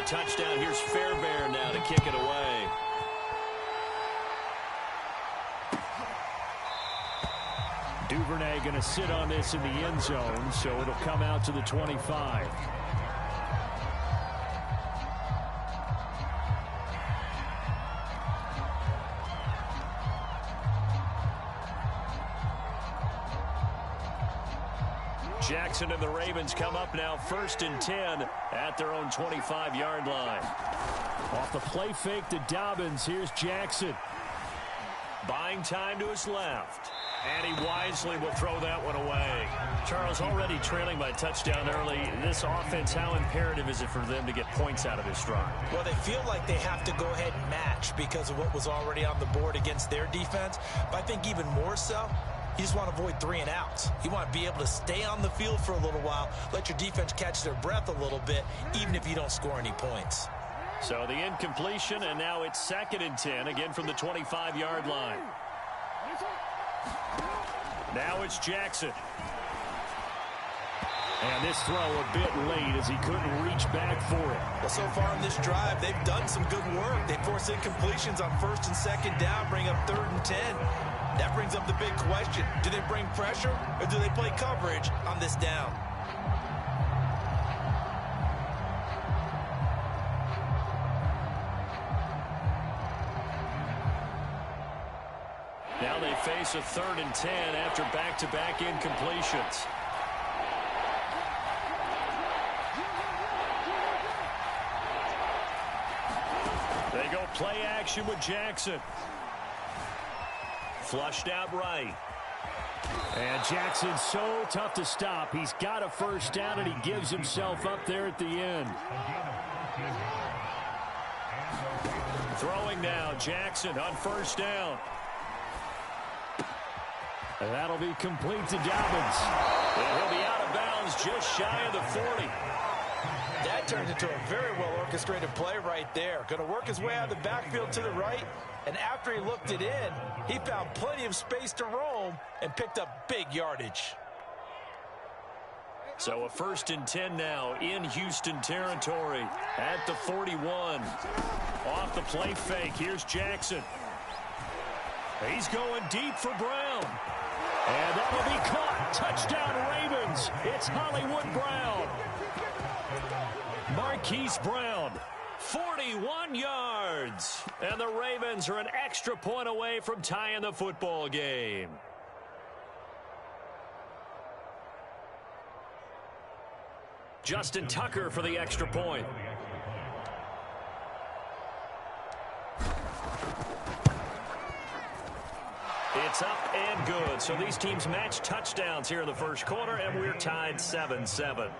touchdown. Here's Fairbairn now to kick it away. Duvernay going to sit on this in the end zone, so it'll come out to the 25. Jackson and the Ravens come up now 1st and 10 at their own 25-yard line. Off the play fake to Dobbins. Here's Jackson. Buying time to his left. And he wisely will throw that one away. Charles, already trailing by touchdown early. This offense, how imperative is it for them to get points out of this drive? Well, they feel like they have to go ahead and match because of what was already on the board against their defense. But I think even more so, you just want to avoid 3 and outs. You want to be able to stay on the field for a little while, let your defense catch their breath a little bit, even if you don't score any points. So the incompletion, and now it's 2nd and 10, again from the 25-yard line. Now it's Jackson. And this throw a bit late as he couldn't reach back for it. Well, so far in this drive, they've done some good work. They force incompletions on 1st and 2nd down, bring up 3rd and 10. That brings up the big question. Do they bring pressure or do they play coverage on this down? Now they face a 3rd and 10 after back-to-back incompletions. They go play action with Jackson. Flushed out right. And Jackson's so tough to stop. He's got a 1st down, and he gives himself up there at the end. Throwing now, Jackson on 1st down. And that'll be complete to Dobbins. And he'll be out of bounds just shy of the 40. That turned into a very well-orchestrated play right there. Going to work his way out of the backfield to the right. And after he looked it in, he found plenty of space to roam and picked up big yardage. So a 1st and 10 now in Houston territory at the 41. Off the play fake, here's Jackson. He's going deep for Brown. And that'll be caught. Touchdown Ravens. It's Hollywood Brown. Marquise Brown, 41 yards. And the Ravens are an extra point away from tying the football game. Justin Tucker for the extra point. It's up and good. So these teams match touchdowns here in the 1st quarter, and we're tied 7-7.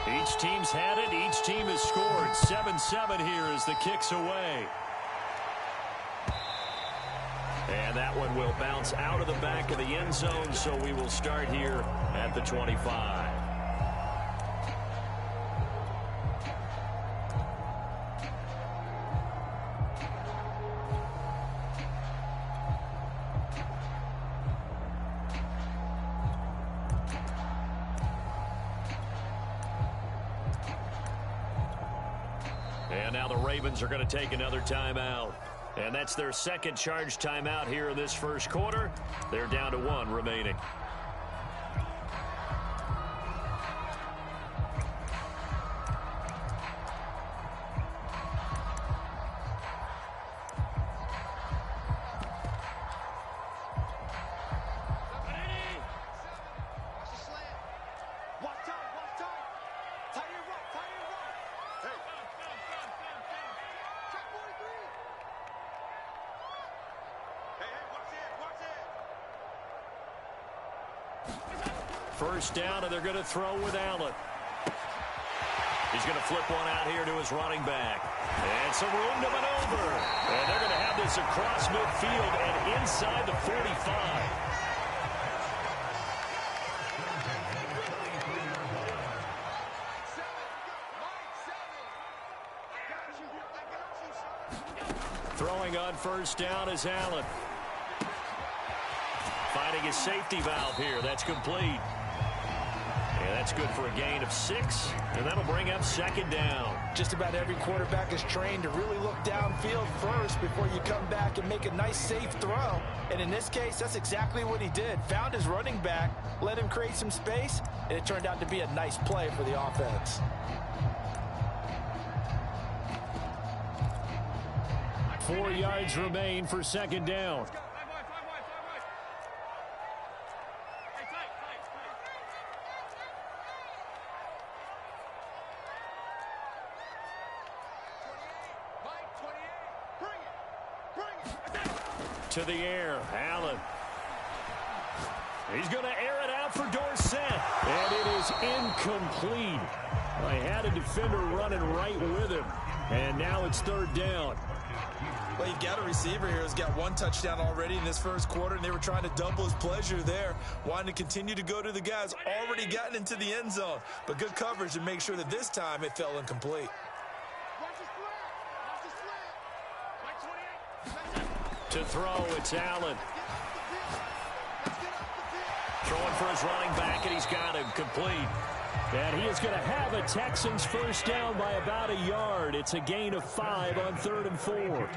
Each team's had it. Each team has scored. 7-7 here as the kick's away. And that one will bounce out of the back of the end zone, so we will start here at the 25. And now the Ravens are going to take another timeout. And that's their 2nd charge timeout here in this 1st quarter. They're down to 1 remaining. First down, and they're going to throw with Allen. He's going to flip one out here to his running back. And some room to maneuver. And they're going to have this across midfield and inside the 45. Throwing on first down is Allen. Finding his safety valve here. That's complete. That's good for a gain of 6, and that'll bring up 2nd down. Just about every quarterback is trained to really look downfield first before you come back and make a nice, safe throw. And in this case, that's exactly what he did. Found his running back, let him create some space, and it turned out to be a nice play for the offense. Four yards remain for 2nd down. To the air, Allen. He's going to air it out for Dorsett. And it is incomplete. I had a defender running right with him. And now it's 3rd down. Well, you've got a receiver here who's got 1 touchdown already in this first quarter, and they were trying to double his pleasure there, wanting to continue to go to the guys already gotten into the end zone. But good coverage to make sure that this time it fell incomplete. To throw, it's Allen. Throwing for his running back, and he's got him complete. And he is going to have a Texans 1st down by about a yard. It's a gain of 5 on 3rd and 4.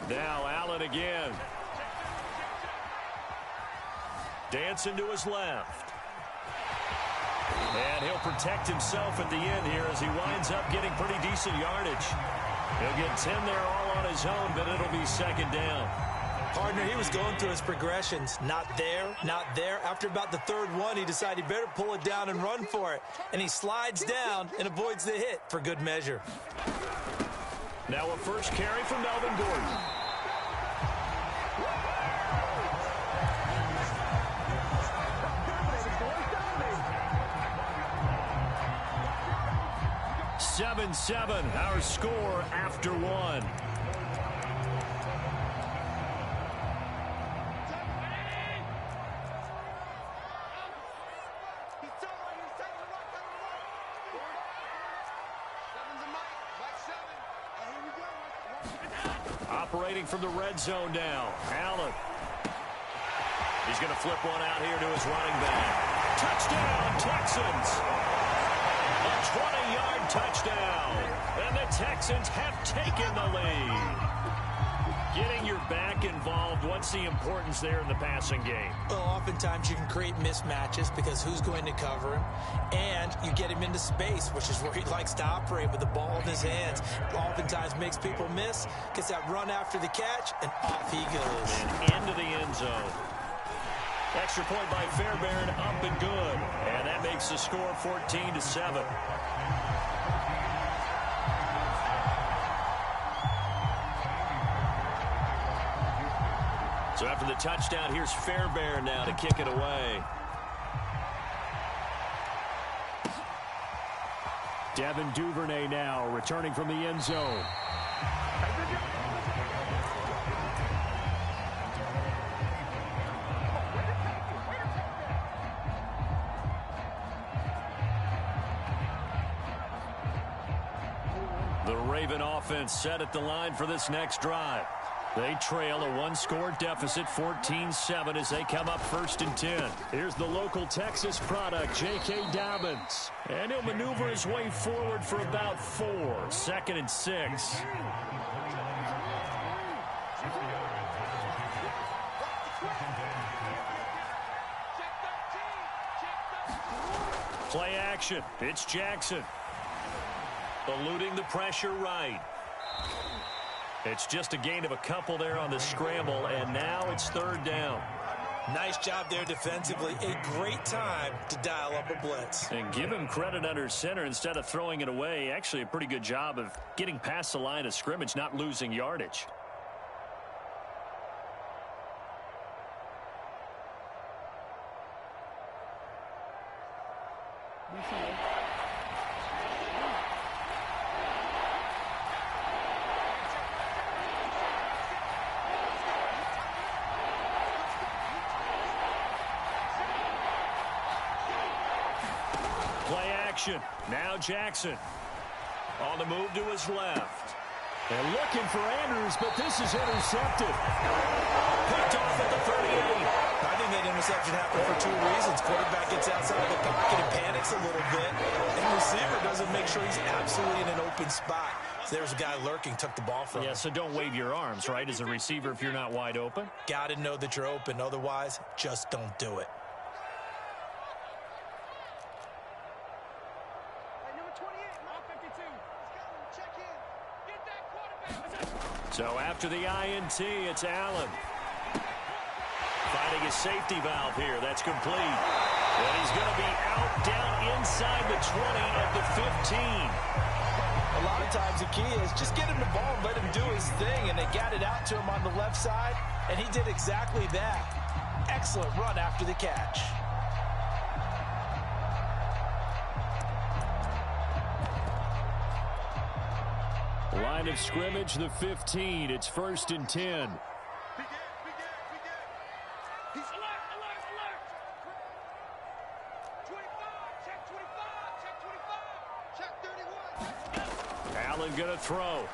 Now Allen again. Dancing to his left. And he'll protect himself at the end here as he winds up getting pretty decent yardage. He'll get 10 there all on his own, but it'll be 2nd down. Partner, he was going through his progressions. Not there, not there. After about the 3rd one, he decided he better pull it down and run for it. And he slides down and avoids the hit for good measure. Now a first carry from Melvin Gordon. Seven, our score after 1. Operating from the red zone now. Allen. He's going to flip one out here to his running back. Touchdown, Texans! A 20-yard touchdown. And the Texans have taken the lead. Getting your back involved, what's the importance there in the passing game? Well, oftentimes you can create mismatches because who's going to cover him? And you get him into space, which is where he likes to operate with the ball in his hands. Oftentimes makes people miss, gets that run after the catch, and off he goes. And into the end zone. Extra point by Fairbairn, up and good. And that makes the score 14-7. So after the touchdown, here's Fairbairn now to kick it away. Devin Duvernay now returning from the end zone. The Raven offense set at the line for this next drive. They trail a one-score deficit, 14-7, as they come up 1st and 10. Here's the local Texas product, J.K. Dobbins. And he'll maneuver his way forward for about 4. 2nd and 6. Play action. It's Jackson. Eluding the pressure right. It's just a gain of a couple there on the scramble, and now it's 3rd down. Nice job there defensively. A great time to dial up a blitz. And give him credit under center instead of throwing it away. Actually, a pretty good job of getting past the line of scrimmage, not losing yardage. Now Jackson on the move to his left. And looking for Andrews, but this is intercepted. Picked off at the 38. I think that interception happened for two reasons. Quarterback gets outside the pocket and panics a little bit, and the receiver doesn't make sure he's absolutely in an open spot. So there's a guy lurking, took the ball from him. Yeah, so don't wave your arms, right, as a receiver if you're not wide open. Got to know that you're open. Otherwise, just don't do it. So after the INT, it's Allen. Finding his safety valve here. That's complete. And he's going to be out down inside the 20 at the 15. A lot of times the key is just get him the ball and let him do his thing. And they got it out to him on the left side, and he did exactly that. Excellent run after the catch. Line of scrimmage, the 15. It's 1st and 10. Allen going to throw.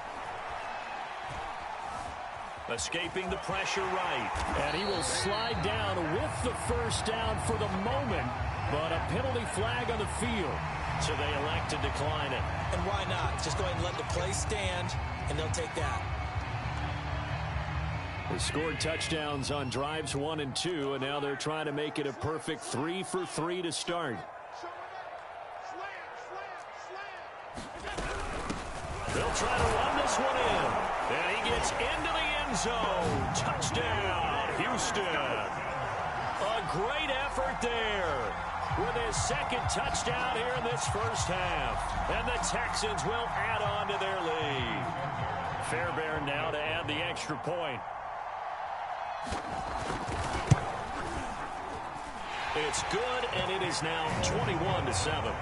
Escaping the pressure right. And he will slide down with the first down for the moment, but a penalty flag on the field. So they elect to decline it. And why not? Just go ahead and let the play stand, and they'll take that. They scored touchdowns on drives 1 and 2, and now they're trying to make it a perfect 3 for 3 to start. They'll try to run this one in. And he gets into the end zone. Touchdown, Houston. A great effort there with his second touchdown here in this first half. And the Texans will add on to their lead. Fairbairn now to add the extra point. It's good, and it is now 21-7.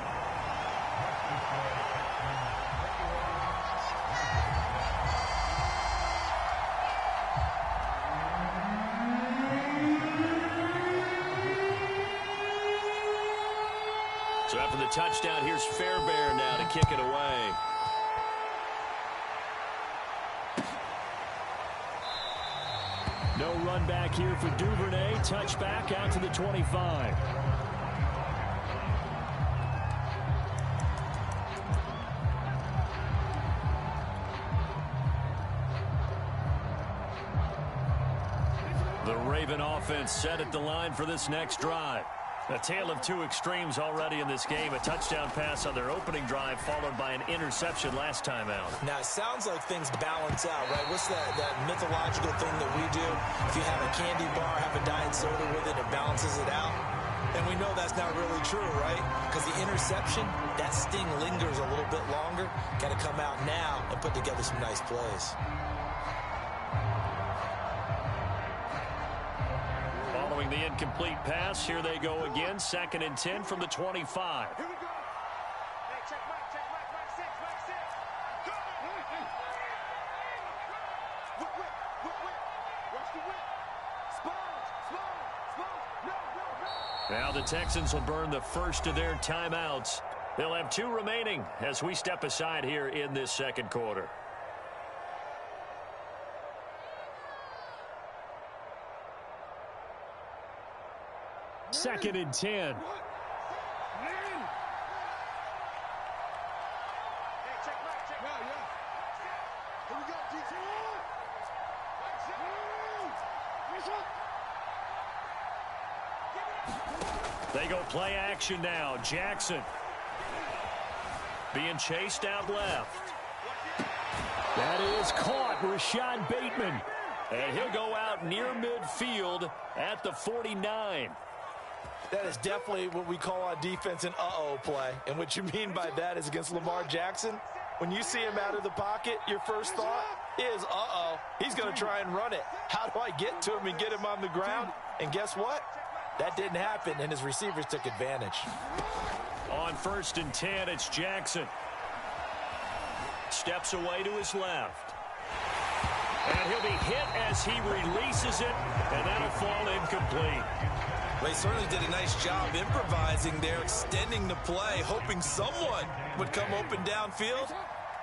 So after the touchdown, here's Fairbairn now to kick it away. No run back here for Duvernay. Touchback out to the 25. The Raven offense set at the line for this next drive. A tale of two extremes already in this game. A touchdown pass on their opening drive followed by an interception last time out. Now, it sounds like things balance out, right? What's that mythological thing that we do? If you have a candy bar, have a diet soda with it, it balances it out. And we know that's not really true, right? Because the interception, that sting lingers a little bit longer. Got to come out now and put together some nice plays. The incomplete pass. Here they go again. 2nd and 10 from the 25. Here we go. Hey, check mark, six. Whip. Watch the whip. Spawn. No. Now the Texans will burn the first of their timeouts. They'll have 2 remaining as we step aside here in this second quarter. Second and 10. Hey, check mark. Yeah. Here we go, D2. They go play action now. Jackson being chased out left. That is caught. Rashad Bateman. And he'll go out near midfield at the 49. That is definitely what we call on defense an uh-oh play. And what you mean by that is against Lamar Jackson, when you see him out of the pocket, your first thought is, uh-oh, he's going to try and run it. How do I get to him and get him on the ground? And guess what? That didn't happen, and his receivers took advantage. On 1st and 10, it's Jackson. Steps away to his left. And he'll be hit as he releases it, and that'll fall incomplete. Well, he certainly did a nice job improvising there, extending the play, hoping someone would come open downfield,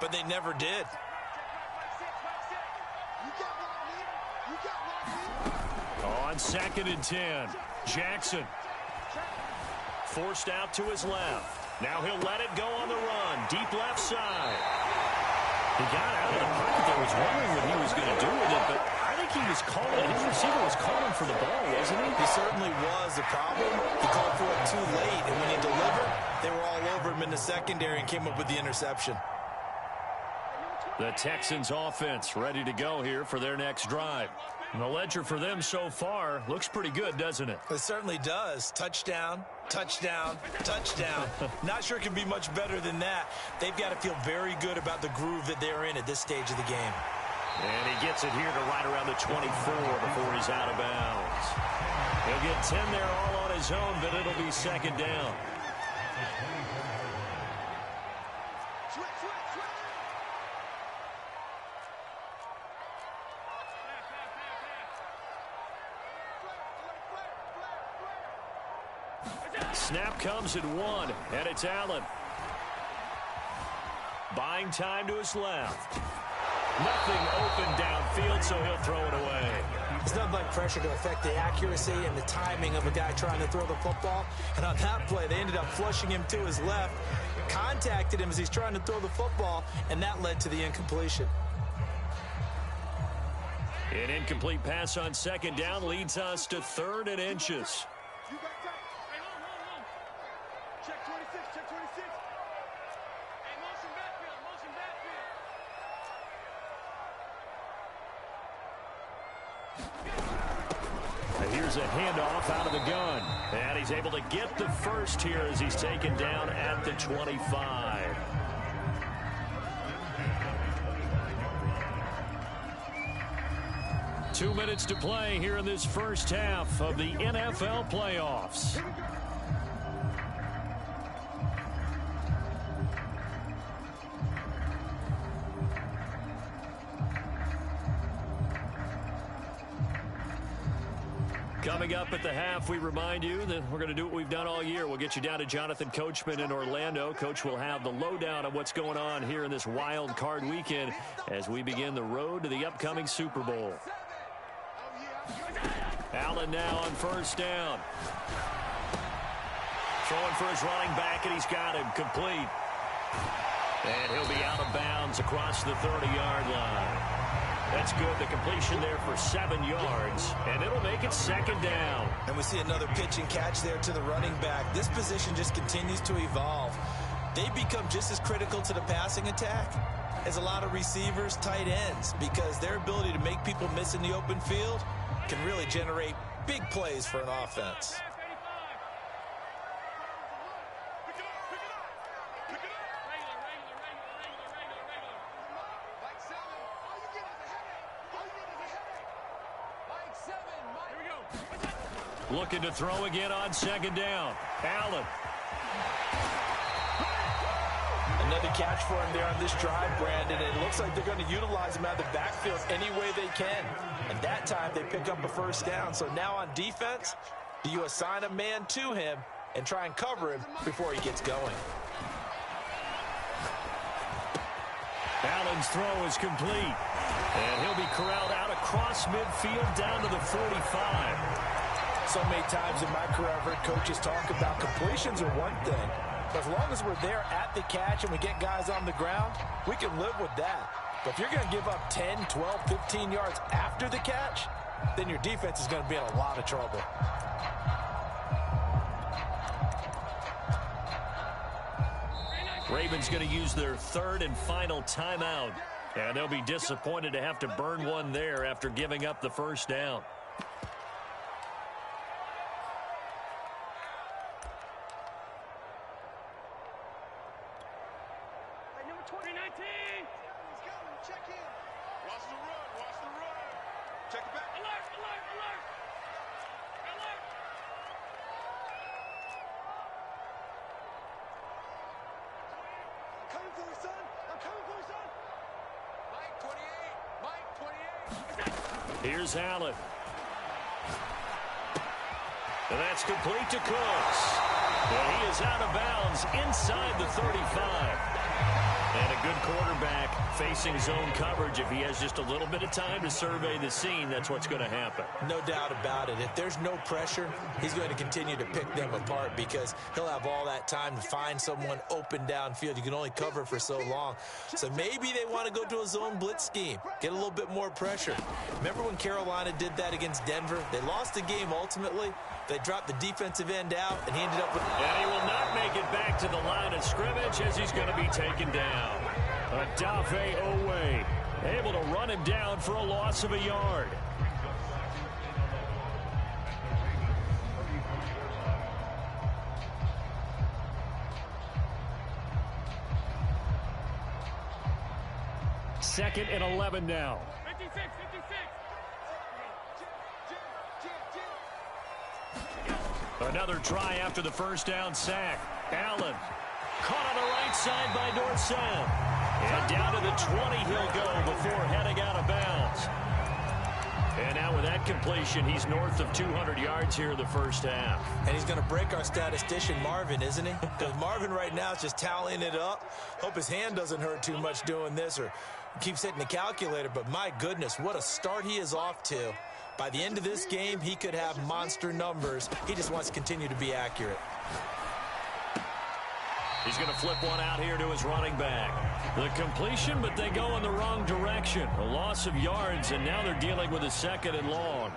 but they never did. On 2nd and 10, Jackson. Forced out to his left. Now he'll let it go on the run. Deep left side. He got out of the pocket there. Was wondering what he was going to do with it, but I think he was calling. His receiver was calling for the ball, wasn't he? He certainly was. The problem, he called for it too late, and when he delivered, they were all over him in the secondary and came up with the interception. The Texans offense ready to go here for their next drive. And the ledger for them so far looks pretty good, doesn't it? It certainly does. Touchdown, touchdown, touchdown. Not sure it can be much better than that. They've got to feel very good about the groove that they're in at this stage of the game. And he gets it here to right around the 24 before he's out of bounds. He'll get 10 there all on his own, but it'll be 2nd down. Snap comes at 1, and it's Allen. Buying time to his left. Nothing open downfield, so he'll throw it away. It's nothing like pressure to affect the accuracy and the timing of a guy trying to throw the football. And on that play, they ended up flushing him to his left, contacted him as he's trying to throw the football, and that led to the incompletion. An incomplete pass on 2nd down leads us to 3rd and inches. Check 26, check 26. Hey, motion backfield, motion backfield. And here's a handoff out of the gun. And he's able to get the first here as he's taken down at the 25. Two minutes to play here in this first half of the NFL playoffs. Coming up at the half, we remind you that we're going to do what we've done all year. We'll get you down to Jonathan Coachman in Orlando. Coach will have the lowdown on what's going on here in this wild card weekend as we begin the road to the upcoming Super Bowl. Allen now on 1st down. Throwing for his running back, and he's got him complete. And he'll be out of bounds across the 30-yard line. That's good. The completion there for 7 yards, and it'll make it 2nd down. And we see another pitch and catch there to the running back. This position just continues to evolve. They become just as critical to the passing attack as a lot of receivers, tight ends, because their ability to make people miss in the open field can really generate big plays for an offense. Looking to throw again on 2nd down. Allen. Another catch for him there on this drive, Brandon. It looks like they're going to utilize him out of the backfield any way they can. And that time they pick up a 1st down. So now on defense, do you assign a man to him and try and cover him before he gets going? Allen's throw is complete. And he'll be corralled out across midfield down to the 45. So many times in my career, I've heard coaches talk about completions are one thing. But as long as we're there at the catch and we get guys on the ground, we can live with that. But if you're going to give up 10, 12, 15 yards after the catch, then your defense is going to be in a lot of trouble. Ravens going to use their 3rd and final timeout. And they'll be disappointed to have to burn one there after giving up the 1st down. Here's Allen. And that's complete to Cooks. And he is out of bounds inside the 35. And a good quarterback facing zone coverage. If he has just a little bit of time to survey the scene, that's what's going to happen. No doubt about it. If there's no pressure, he's going to continue to pick them apart because he'll have all that time to find someone open downfield. You can only cover for so long. So maybe they want to go to a zone blitz scheme, get a little bit more pressure. Remember when Carolina did that against Denver? They lost the game ultimately. They dropped the defensive end out, and he ended up with... And he will not make it back to the line of scrimmage as he's going to be taken down. Adafe Owe able to run him down for a loss of a yard. Second and 11 now. 56, 56. Another try after the first down sack. Allen caught on the right side by Dorsett. And down to the 20 he'll go before heading out of bounds. And now with that completion, he's north of 200 yards here in the first half. And he's going to break our statistician, Marvin, isn't he? Because Marvin right now is just tallying it up. Hope his hand doesn't hurt too much doing this or keeps hitting the calculator. But my goodness, what a start he is off to. By the end of this game, he could have monster numbers. He just wants to continue to be accurate. He's going to flip one out here to his running back. The completion, but they go in the wrong direction. A loss of yards, and now they're dealing with a second and long.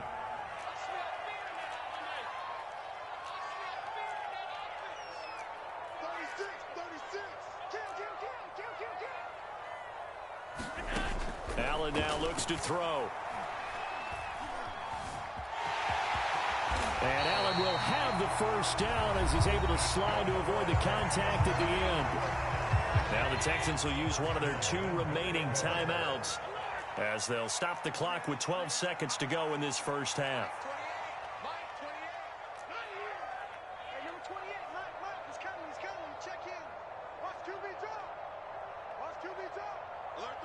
Allen now looks to throw. And Allen will have the first down as he's able to slide to avoid the contact at the end. Now the Texans will use one of their 2 remaining timeouts as they'll stop the clock with 12 seconds to go in this first half. Number 28, Mike, he's coming, check in. Watch QB drop. Alert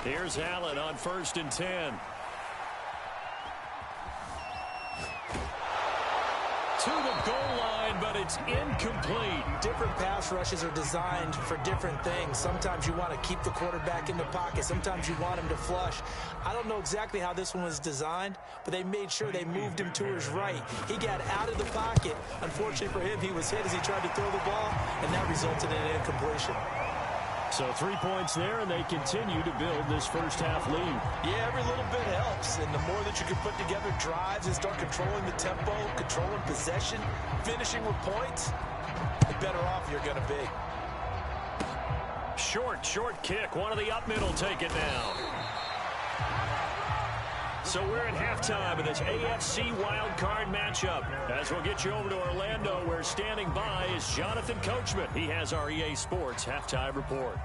3. Here's Allen on 1st and 10. To the goal line, but it's incomplete. Different pass rushes are designed for different things. Sometimes you want to keep the quarterback in the pocket. Sometimes you want him to flush. I don't know exactly how this one was designed, but they made sure they moved him to his right. He got out of the pocket. Unfortunately for him, he was hit as he tried to throw the ball, and that resulted in an incompletion. So 3 points there, and they continue to build this first half lead. Yeah, every little bit helps, and the more that you can put together drives and start controlling the tempo, controlling possession, finishing with points, the better off you're going to be. Short kick. One of the up middle take it now. So we're at halftime of this AFC wildcard matchup. As we'll get you over to Orlando, where standing by is Jonathan Coachman. He has our EA Sports halftime report.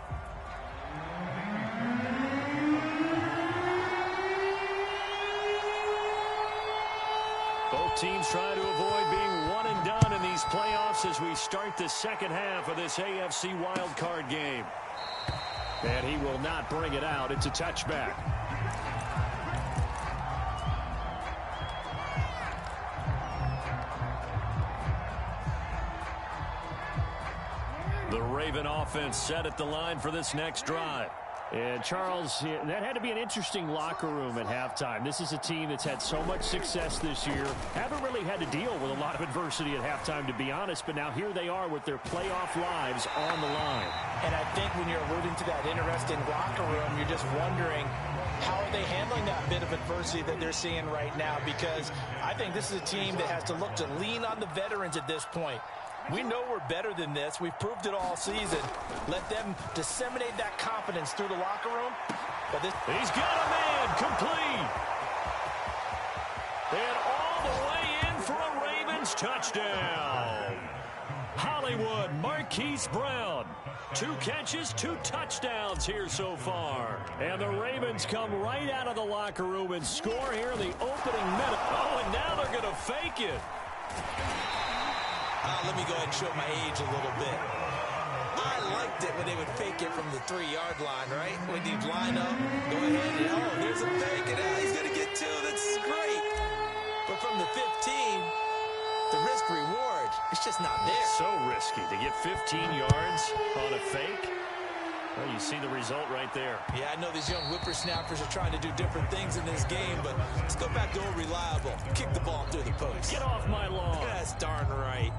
Both teams trying to avoid being one and done in these playoffs as we start the second half of this AFC wildcard game. And he will not bring it out. It's a touchback. The Raven offense set at the line for this next drive. And, Charles, that had to be an interesting locker room at halftime. This is a team that's had so much success this year. Haven't really had to deal with a lot of adversity at halftime, to be honest. But now here they are with their playoff lives on the line. And I think when you're alluding to that interesting locker room, you're just wondering, how are they handling that bit of adversity that they're seeing right now? Because I think this is a team that has to look to lean on the veterans at this point. We know we're better than this. We've proved it all season. Let them disseminate that confidence through the locker room. But this He's got a man complete. And all the way in for a Ravens touchdown. Hollywood Marquise Brown. 2 catches, 2 touchdowns here so far. And the Ravens come right out of the locker room and score here in the opening minute. Oh, and now they're going to fake it. let me go ahead and show my age a little bit. I liked it when they would fake it from the 3-yard line, right? When you'd line up, go ahead, and oh, there's a fake, and he's going to get 2. That's great. But from the 15, the risk reward. It's just not there. So risky to get 15 yards on a fake. Well, you see the result right there. Yeah, I know these young whippersnappers are trying to do different things in this game, but let's go back to old reliable. Kick the ball through the post. Get off my lawn. That's darn right.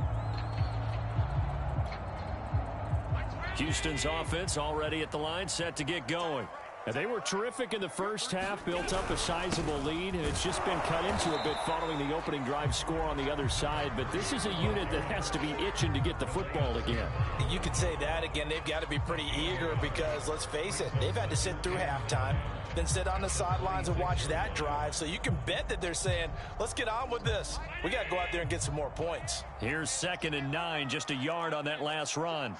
Houston's offense already at the line, set to get going. And they were terrific in the first half, built up a sizable lead, and it's just been cut into a bit following the opening drive score on the other side. But this is a unit that has to be itching to get the football again. You could say that again. They've got to be pretty eager because, let's face it, they've had to sit through halftime, then sit on the sidelines and watch that drive. So you can bet that they're saying, let's get on with this. We got to go out there and get some more points. Here's 2nd and 9, just a yard on that last run.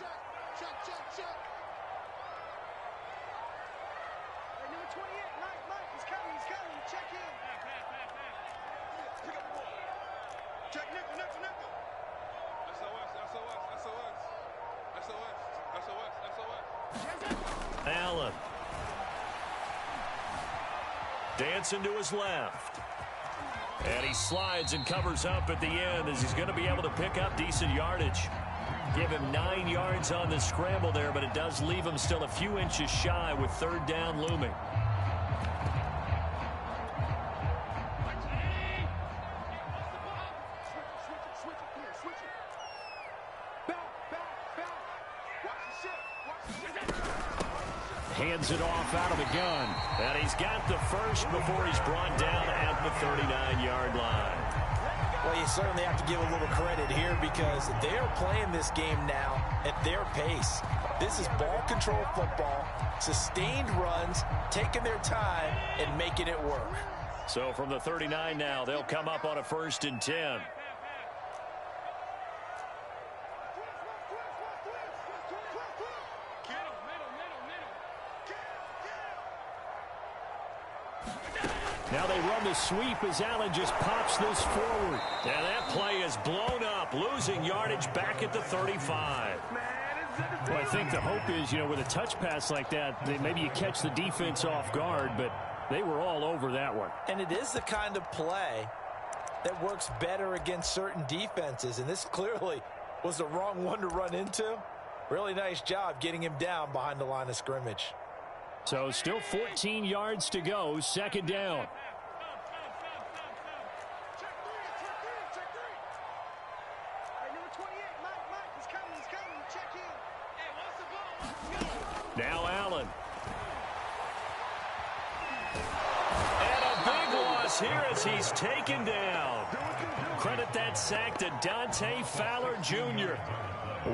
Allen. Dancing to his left. And he slides and covers up at the end as he's going to be able to pick up decent yardage. Give him 9 yards on the scramble there, but it does leave him still a few inches shy with 3rd down looming. Hands it off out of the gun. And he's got the first before he's brought down at the 39-yard line. Well, you certainly have to give a little credit here because they're playing this game now at their pace. This is ball control football, sustained runs, taking their time and making it work. So from the 39 now, they'll come up on a 1st and 10. Now they run the sweep as Allen just pops this forward. And that play is blown up, losing yardage back at the 35. Well, I think the hope is, with a touch pass like that, maybe you catch the defense off guard, but they were all over that one. And it is the kind of play that works better against certain defenses, and this clearly was the wrong one to run into. Really nice job getting him down behind the line of scrimmage. So still 14 yards to go, 2nd down. Now Allen. And a big loss here as he's taken down. Credit that sack to Dante Fowler Jr.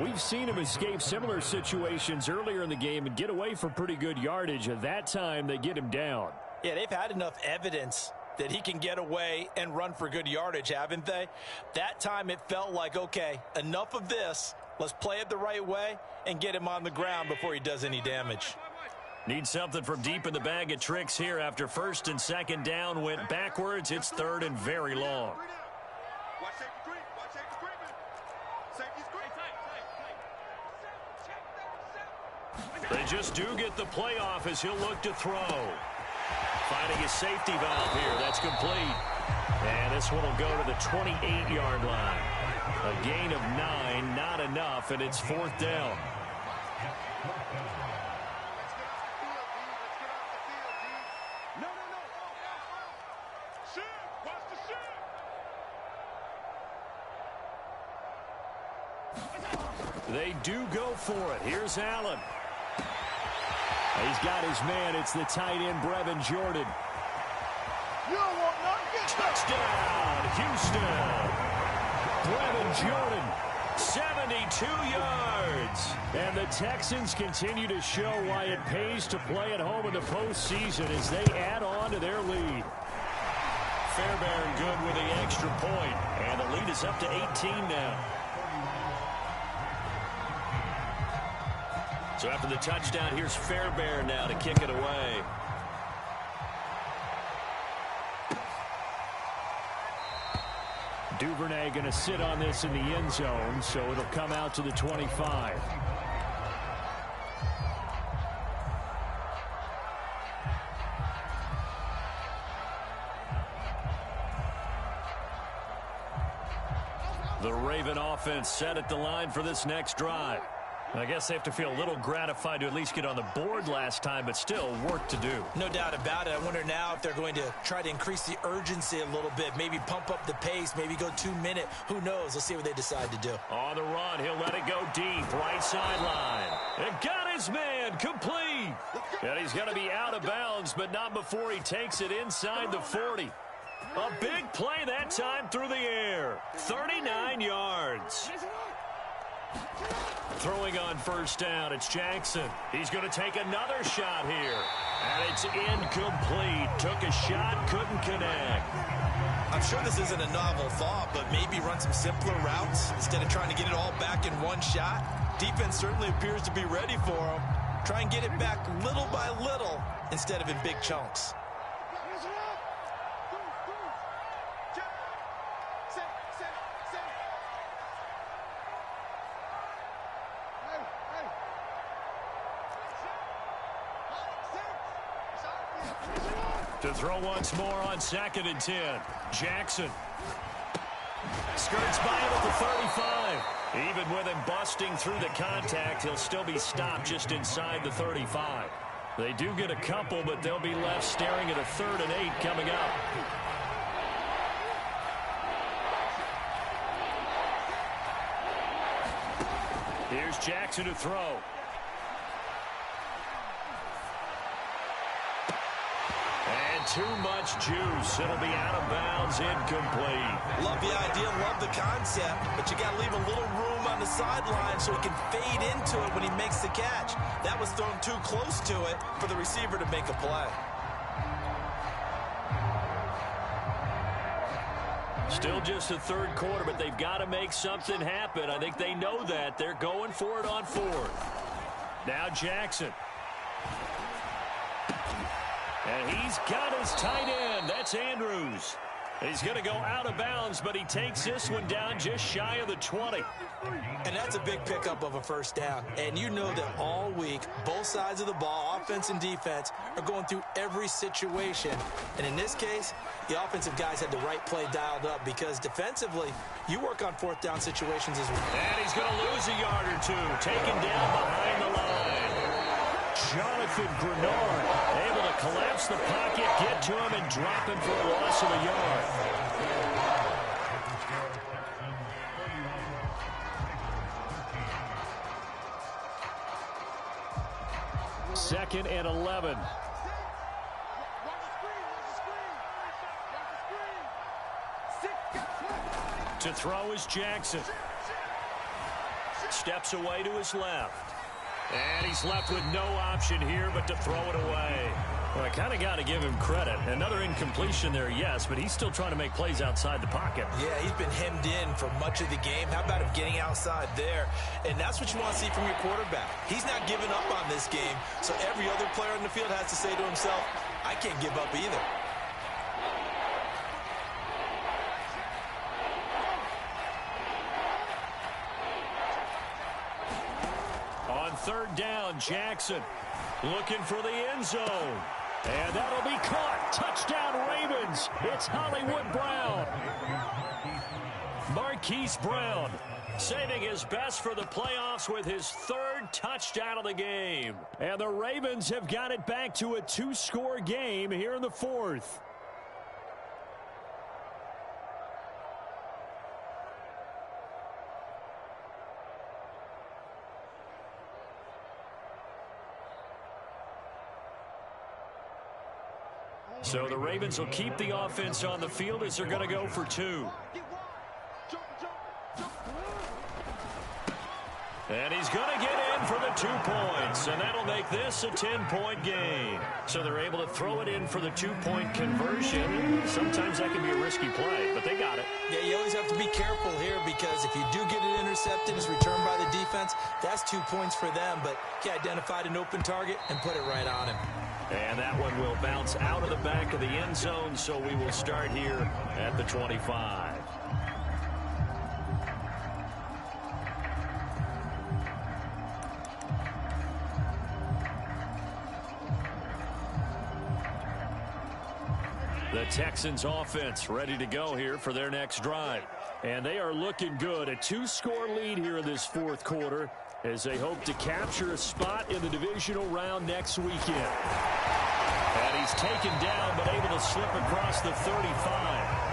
We've seen him escape similar situations earlier in the game and get away for pretty good yardage. At that time, they get him down. Yeah, they've had enough evidence that he can get away and run for good yardage, haven't they? That time it felt like, okay, enough of this. Let's play it the right way and get him on the ground before he does any damage. Need something from deep in the bag of tricks here after 1st and 2nd down went backwards. It's 3rd and very long. They just do get the playoff as he'll look to throw. Finding his safety valve here. That's complete. And this one will go to the 28-yard line. A gain of 9, not enough, and it's 4th down. They do go for it. Here's Allen. He's got his man. It's the tight end, Brevin Jordan. You don't want nothing. Touchdown, Houston. Brevin Jordan. 72 yards. And the Texans continue to show why it pays to play at home in the postseason as they add on to their lead. Fairbairn good with the extra point. And the lead is up to 18 now. So after the touchdown, here's Fairbairn now to kick it away. Duvernay going to sit on this in the end zone, so it'll come out to the 25. The Raven offense set at the line for this next drive. I guess they have to feel a little gratified to at least get on the board last time, but still work to do. No doubt about it. I wonder now if they're going to try to increase the urgency a little bit, maybe pump up the pace, maybe go 2 minute. Who knows? Let's see what they decide to do. On the run, he'll let it go deep, right sideline. It got his man, complete. And he's going to be out of bounds, but not before he takes it inside the 40. A big play that time through the air. 39 yards. Throwing on first down, it's Jackson. He's going to take another shot here. And it's incomplete. Took a shot, couldn't connect. I'm sure this isn't a novel thought, but maybe run some simpler routes instead of trying to get it all back in one shot. Defense certainly appears to be ready for him. Try and get it back little by little instead of in big chunks. To throw once more on 2nd and 10. Jackson skirts by him at the 35. Even with him busting through the contact, he'll still be stopped just inside the 35. They do get a couple, but they'll be left staring at a 3rd and 8 coming up. Here's Jackson to throw. Too much juice. It'll be out of bounds, incomplete. Love the idea, love the concept, but you got to leave a little room on the sideline so he can fade into it when he makes the catch. That was thrown too close to it for the receiver to make a play. Still just the 3rd quarter, but they've got to make something happen. I think they know that. They're going for it on 4th. Now Jackson. And he's got his tight end. That's Andrews. He's going to go out of bounds, but he takes this one down just shy of the 20. And that's a big pickup of a first down. And you know that all week, both sides of the ball, offense and defense, are going through every situation. And in this case, the offensive guys had the right play dialed up because defensively, you work on 4th down situations as well. And he's going to lose a yard or two, taken down behind the line. Jonathan Grenard able to collapse the pocket, get to him, and drop him for a loss of a yard. 2nd and 11. To throw is Jackson. Steps away to his left. And he's left with no option here but to throw it away. Well, I kind of got to give him credit. Another incompletion there, yes, but he's still trying to make plays outside the pocket. Yeah, he's been hemmed in for much of the game. How about him getting outside there? And that's what you want to see from your quarterback. He's not giving up on this game, so every other player on the field has to say to himself, I can't give up either. On 3rd down, Jackson looking for the end zone. And that'll be caught. Touchdown, Ravens. It's Hollywood Brown. Marquise Brown saving his best for the playoffs with his 3rd touchdown of the game. And the Ravens have got it back to a 2-score game here in the 4th. So the Ravens will keep the offense on the field as they're going to go for 2. And he's going to get in for the 2 points, and that'll make this a 10-point game. So they're able to throw it in for the 2-point conversion. Sometimes that can be a risky play, but they got it. Yeah, you always have to be careful here because if you do get it intercepted, it's returned by the defense, that's 2 points for them. But he identified an open target and put it right on him. And that one will bounce out of the back of the end zone, so we will start here at the 25. The Texans offense ready to go here for their next drive. And they are looking good. A 2-score lead here in this fourth quarter as they hope to capture a spot in the divisional round next weekend. And he's taken down but able to slip across the 35.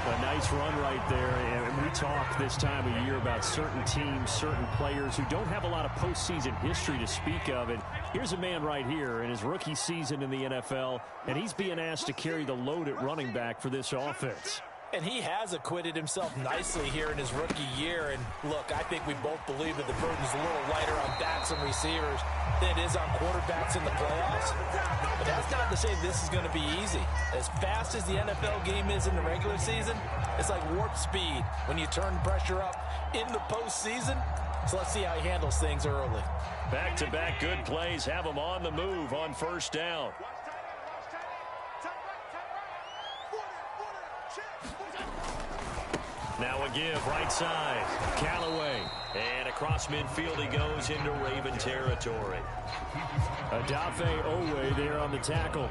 A nice run right there. And we talk this time of year about certain teams, certain players who don't have a lot of postseason history to speak of. And here's a man right here in his rookie season in the NFL, and he's being asked to carry the load at running back for this offense. And he has acquitted himself nicely here in his rookie year. And look, I think we both believe that the burden's a little lighter on backs and receivers than it is on quarterbacks in the playoffs. But that's not to say this is going to be easy. As fast as the NFL game is in the regular season, it's like warp speed when you turn pressure up in the postseason. So let's see how he handles things early. Back-to-back good plays have him on the move on first down. Now a give, right side. Callaway. And across midfield he goes into Raven territory. Adafe Owe there on the tackle.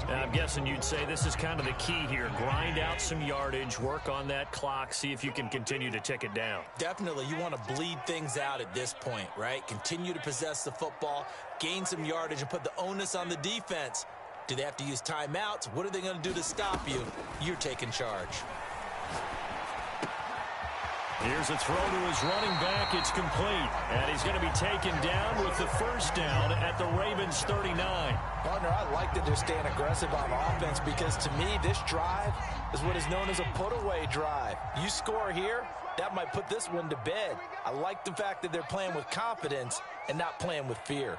Now, I'm guessing you'd say this is kind of the key here. Grind out some yardage, work on that clock, see if you can continue to tick it down. Definitely, you want to bleed things out at this point, right? Continue to possess the football, gain some yardage, and put the onus on the defense. Do they have to use timeouts? What are they going to do to stop you? You're taking charge. Here's a throw to his running back. It's complete. And he's going to be taken down with the first down at the Ravens 39. Partner, I like that they're staying aggressive on offense because to me, this drive is what is known as a put-away drive. You score here, that might put this one to bed. I like the fact that they're playing with confidence and not playing with fear.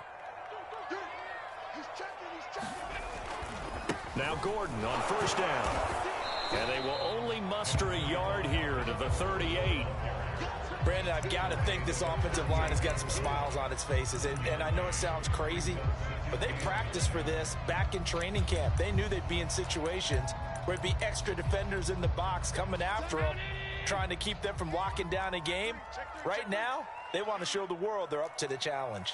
Now Gordon on first down. And they will only muster a yard here to the 38. Brandon, I've got to think this offensive line has got some smiles on its faces. And I know it sounds crazy, but they practiced for this back in training camp. They knew they'd be in situations where it'd be extra defenders in the box coming after them, trying to keep them from locking down a game. Right now, they want to show the world they're up to the challenge.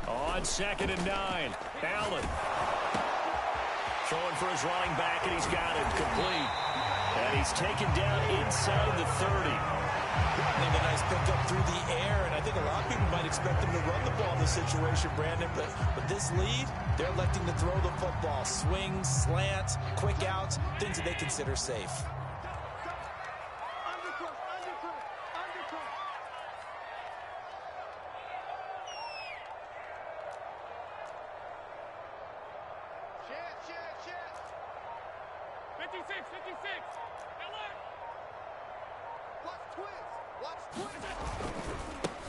On 2nd and 9, Allen throwing for his running back, and he's got it complete. And he's taken down inside the 30. Another nice pickup through the air, and I think a lot of people might expect them to run the ball in this situation, Brandon, but with this lead, they're electing to throw the football. Swings, slants, quick outs, things that they consider safe.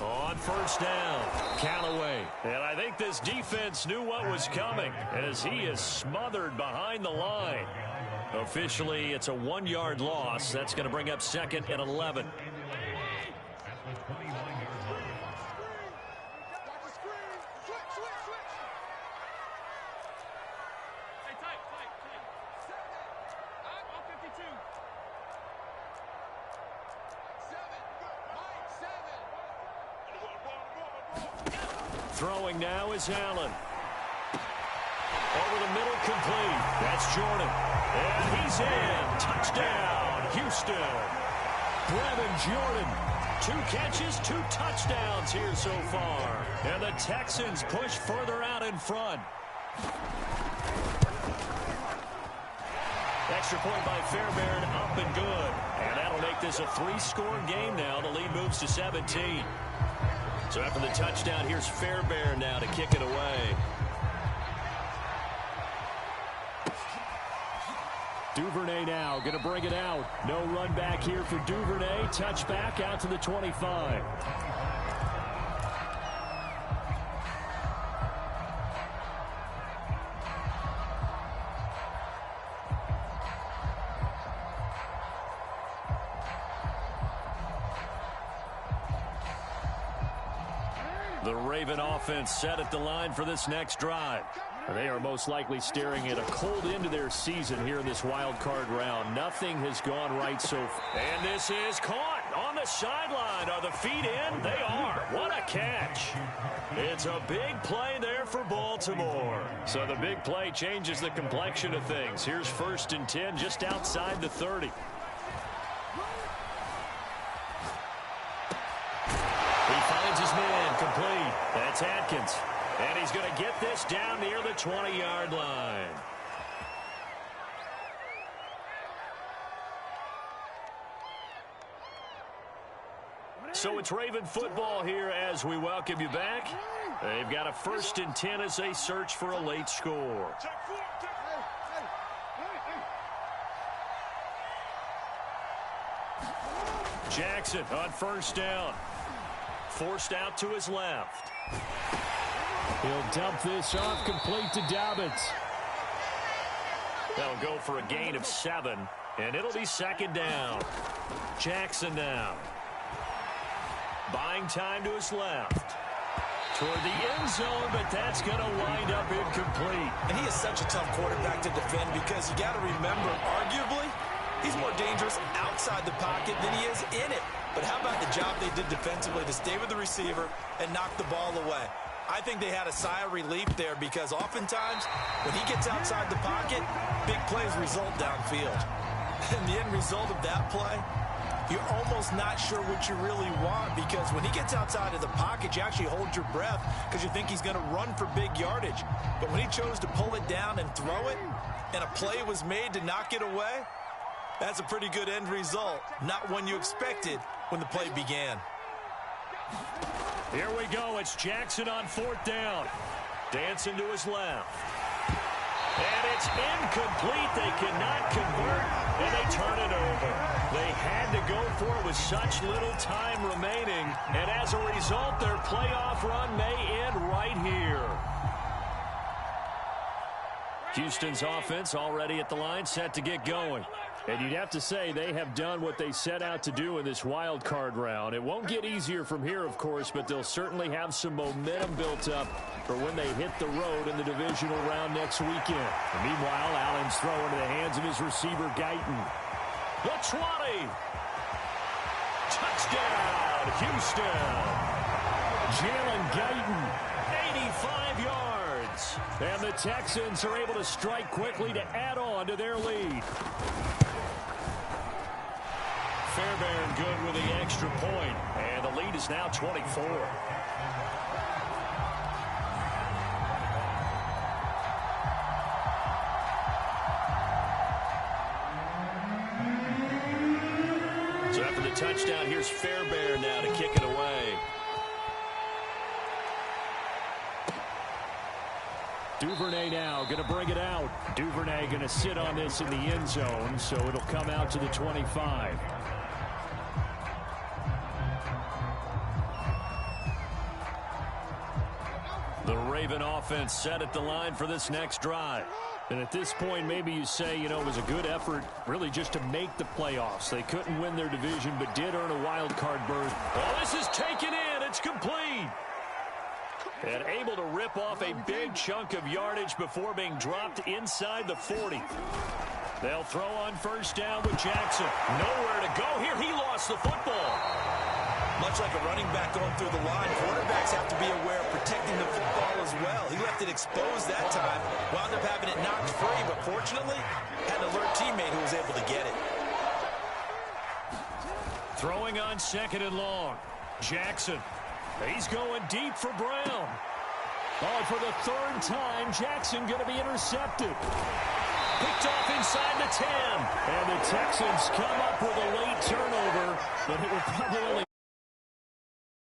On first down, Callaway. And I think this defense knew what was coming as he is smothered behind the line. Officially, it's a 1-yard loss. That's going to bring up 2nd and 11. Throwing now is Allen. Over the middle, complete. That's Jordan. And he's in. Touchdown, Houston. Brevin Jordan. 2 catches, 2 touchdowns here so far. And the Texans push further out in front. Extra point by Fairbairn, up and good. And that'll make this a 3-score game now. The lead moves to 17. So after the touchdown, here's Fairbairn now to kick it away. Duvernay now going to bring it out. No run back here for Duvernay. Touchback out to the 25. The Raven offense set at the line for this next drive. They are most likely staring at a cold end to their season here in this wild card round. Nothing has gone right so far. And this is caught On the sideline, are the feet in? They are. What a catch. It's a big play there for Baltimore. So the big play changes the complexion of things. Here's 1st and 10 just outside the 30. He finds his man complete. That's Atkins. And he's going to get this down near the 20-yard line. So it's Raven football here as we welcome you back. They've got a 1st and 10 as they search for a late score. Jackson on 1st down. Forced out to his left. He'll dump this off complete to Dobbins. That'll go for a gain of 7, and it'll be 2nd down. Jackson now. Buying time to his left. Toward the end zone, but that's going to wind up incomplete. And he is such a tough quarterback to defend because you got to remember, arguably, he's more dangerous outside the pocket than he is in it. But how about the job they did defensively to stay with the receiver and knock the ball away? I think they had a sigh of relief there because oftentimes when he gets outside the pocket, big plays result downfield. And the end result of that play, you're almost not sure what you really want because when he gets outside of the pocket, you actually hold your breath because you think he's going to run for big yardage. But when he chose to pull it down and throw it, and a play was made to knock it away, that's a pretty good end result. Not one you expected when the play began. Here we go. It's Jackson on 4th down. Dancing to his left. And it's incomplete. They cannot convert, and they turn it over. They had to go for it with such little time remaining, and as a result, their playoff run may end right here. Houston's offense already at the line, set to get going. And you'd have to say they have done what they set out to do in this wild card round. It won't get easier from here, of course, but they'll certainly have some momentum built up for when they hit the road in the divisional round next weekend. And meanwhile, Allen's throw into the hands of his receiver, Guyton. The 20. Touchdown, Houston. Jalen Guyton. 85 yards. And the Texans are able to strike quickly to add on to their lead. Fairbairn good with the extra point, and the lead is now 24. So after the touchdown, here's Fairbairn now to kick it away. Duvernay now going to bring it out. Duvernay going to sit on this in the end zone, so it'll come out to the 25. The Raven offense set at the line for this next drive. And at this point, maybe you say, it was a good effort really just to make the playoffs. They couldn't win their division, but did earn a wild card berth. Oh, this is taken in. It's complete. And able to rip off a big chunk of yardage before being dropped inside the 40. They'll throw on 1st down with Jackson. Nowhere to go here. He lost the football. Much like a running back going through the line, quarterbacks have to be aware of protecting the football as well. He left it exposed that time, wound up having it knocked free, but fortunately, had an alert teammate who was able to get it. Throwing on 2nd and long. Jackson. He's going deep for Brown. Oh, for the 3rd time, Jackson going to be intercepted. Picked off inside the 10. And the Texans come up with a late turnover, but it will probably only